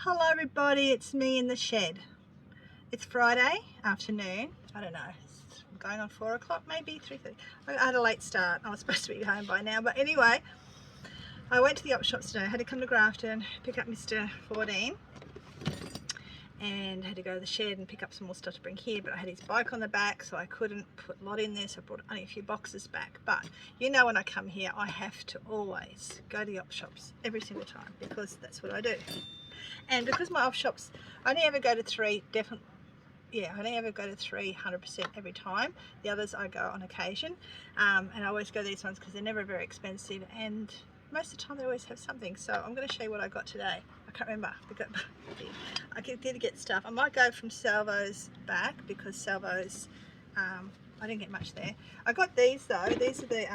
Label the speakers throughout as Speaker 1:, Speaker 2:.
Speaker 1: Hello everybody, it's me in the shed. It's Friday afternoon. I don't know, it's going on 4 o'clock, maybe 3:30. I had a late start. I was supposed to be home by now, but anyway, I went to the op shops today. I had to come to Grafton, pick up Mr. 14 and had to go to the shed and pick up some more stuff to bring here, but I had his bike on the back, so I couldn't put a lot in there, so I brought only a few boxes back. But you know, when I come here, I have to always go to the op shops every single time because that's what I do. And because my op shops, I only ever go to three, I only ever go to 300% every time. The others I go on occasion, and I always go to these ones because they're never very expensive, and most of the time they always have something. So I'm going to show you what I got today. I can't remember. I did get stuff. I might go from Salvo's back because Salvo's, I didn't get much there. I got these though. These are the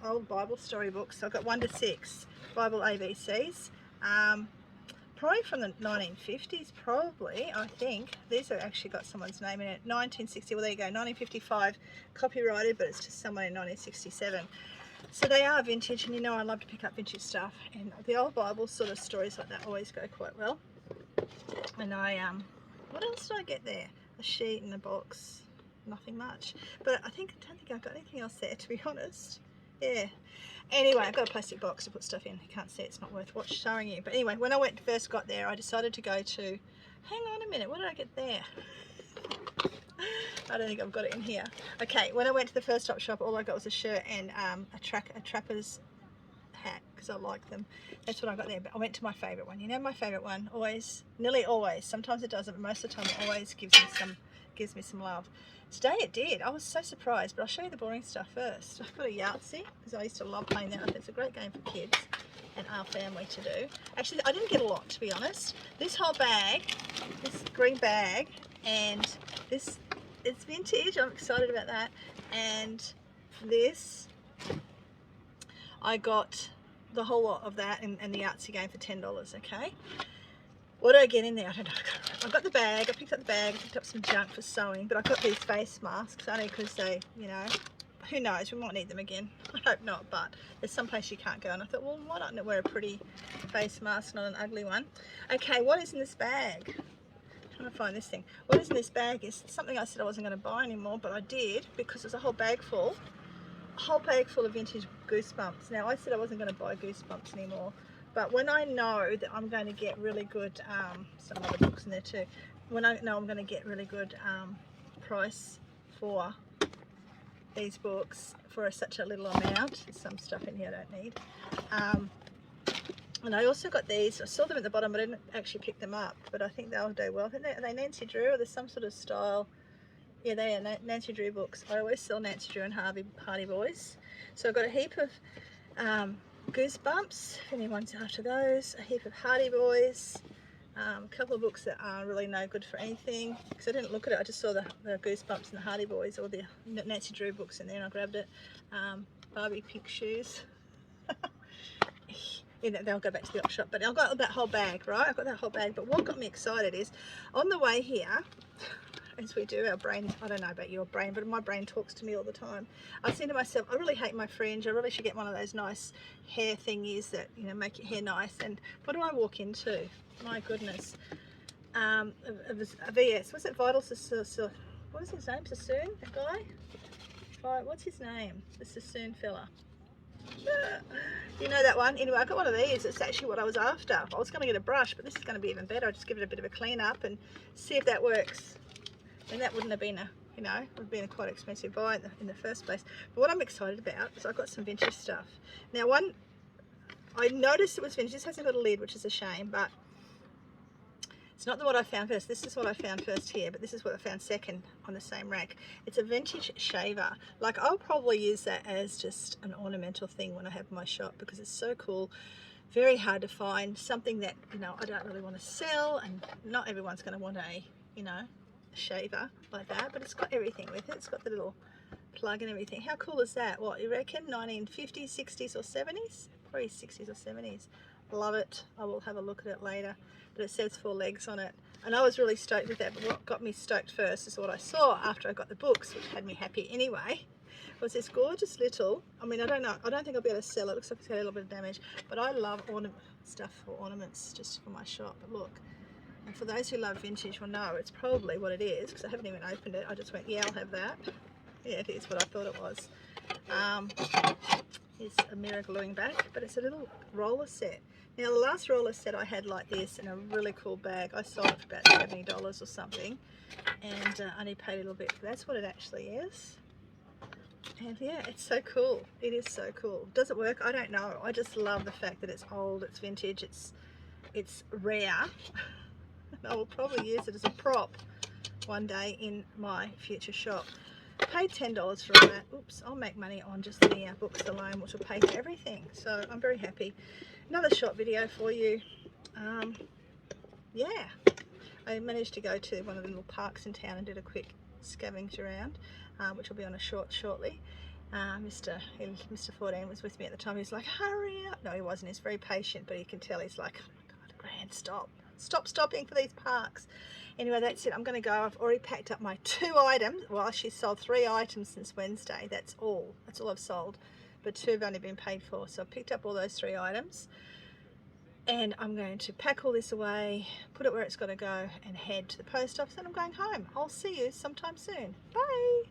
Speaker 1: old Bible story books. So I got 1 to 6 Bible ABCs. Probably from the 1950s, probably, I think. These have actually got someone's name in it. 1960, well there you go, 1955, copyrighted, but it's just someone in 1967. So they are vintage, and you know I love to pick up vintage stuff, and the old Bible sort of stories like that always go quite well. And what else did I get there? A sheet and a box, nothing much. But I don't think I've got anything else there, to be honest. Yeah. Anyway, I've got a plastic box to put stuff in. You can't see, it's not worth showing you. But anyway, when I first got there, I decided to go to, hang on a minute, what did I get there? I don't think I've got it in here. Okay, when I went to the first op shop, all I got was a shirt and a trapper's hat, because I like them. That's what I got there. But I went to my favourite one. You know my favourite one? Always, nearly always. Sometimes it doesn't, but most of the time it always gives me some love. Today it did. I was so surprised, but I'll show you the boring stuff first. I've got a Yahtzee, because I used to love playing that. It's a great game for kids and our family to do. Actually, I didn't get a lot, to be honest. This whole bag, this green bag, and this, it's vintage. I'm excited about that. And this, I got the whole lot of that and the Yahtzee game for $10, okay? What do I get in there? I don't know. I got the bag. I picked up the bag. I picked up some junk for sewing, but I got these face masks only because they, you know, who knows? We might need them again. I hope not, but there's some place you can't go, and I thought, well, why not wear a pretty face mask, not an ugly one? Okay, what is in this bag? I'm trying to find this thing. What is in this bag is something I said I wasn't going to buy anymore, but I did because there's a whole bag full of vintage Goosebumps. Now, I said I wasn't going to buy Goosebumps anymore. But when I know that I'm going to get really good, some other books in there too, when I know I'm going to get really good price for these books for such a little amount, there's some stuff in here I don't need. And I also got these. I saw them at the bottom, but I didn't actually pick them up, but I think they'll do well. Are they Nancy Drew, or there's some sort of style? Yeah, they are Nancy Drew books. I always sell Nancy Drew and Hardy Boys. So I've got a heap of Goosebumps, if anyone's after those, a heap of Hardy Boys, a couple of books that are really no good for anything, because I didn't look at it, I just saw the Goosebumps and the Hardy Boys, or the Nancy Drew books in there, and I grabbed it. Barbie pink shoes. Yeah, they'll go back to the op shop, but I've got that whole bag, right? I've got that whole bag, but what got me excited is, on the way here, as we do, our brain, I don't know about your brain, but my brain talks to me all the time. I think to myself, I really hate my fringe. I really should get one of those nice hair thingies that, you know, make your hair nice. And what do I walk into? My goodness. A VS. Was it Vital? What was his name? Sassoon? That guy? What's his name? The Sassoon fella. You know that one? Anyway, I got one of these. It's actually what I was after. I was going to get a brush, but this is going to be even better. I'll just give it a bit of a clean up and see if that works. And that wouldn't have been would have been a quite expensive buy in the first place. But what I'm excited about is I've got some vintage stuff. Now, I noticed it was vintage. This hasn't got a lid, which is a shame, but it's not what I found first. This is what I found first here, but this is what I found second on the same rack. It's a vintage shaver. Like, I'll probably use that as just an ornamental thing when I have my shop, because it's so cool. Very hard to find something that, you know, I don't really want to sell, and not everyone's going to want a, you know, shaver like that, but it's got everything with it. It's got the little plug and everything. How cool is that? What you reckon? 1950s, 60s or 70s? Probably 60s or 70s. Love it. I will have a look at it later, but it says 4 legs on it, and I was really stoked with that. But what got me stoked first is what I saw after I got the books, which had me happy anyway, was this gorgeous little, I mean, I don't think I'll be able to sell it. It looks like it's got a little bit of damage, but I love stuff for ornaments just for my shop. But look, And for those who love vintage will know it's probably what it is, because I haven't even opened it. I just went, yeah, I'll have that. Yeah, it is what I thought it was. Here's a mirror gluing back, but it's a little roller set. Now the last roller set I had like this in a really cool bag. I sold it for about $70 or something, and I only paid a little bit. That's what it actually is. And yeah, it's so cool. It is so cool. Does it work? I don't know. I just love the fact that it's old, it's vintage, it's rare. I will probably use it as a prop one day in my future shop. Paid $10 for all that. Oops, I'll make money on just the books alone, which will pay for everything. So I'm very happy. Another shop video for you. Yeah, I managed to go to one of the little parks in town and did a quick scavenge around, which will be on a shortly. Mr. 14 was with me at the time. He was like, hurry up. No, he wasn't. He's very patient, but you can tell he's like, oh my God, Gran, stop stopping for these parks. Anyway, that's it. I'm going to go. I've already packed up my 2 items. Well, she sold 3 items since Wednesday. That's all I've sold, but 2 have only been paid for. So I've picked up all those 3 items, and I'm going to pack all this away, put it where it's got to go, and head to the post office, and I'm going home. I'll see you sometime soon. Bye.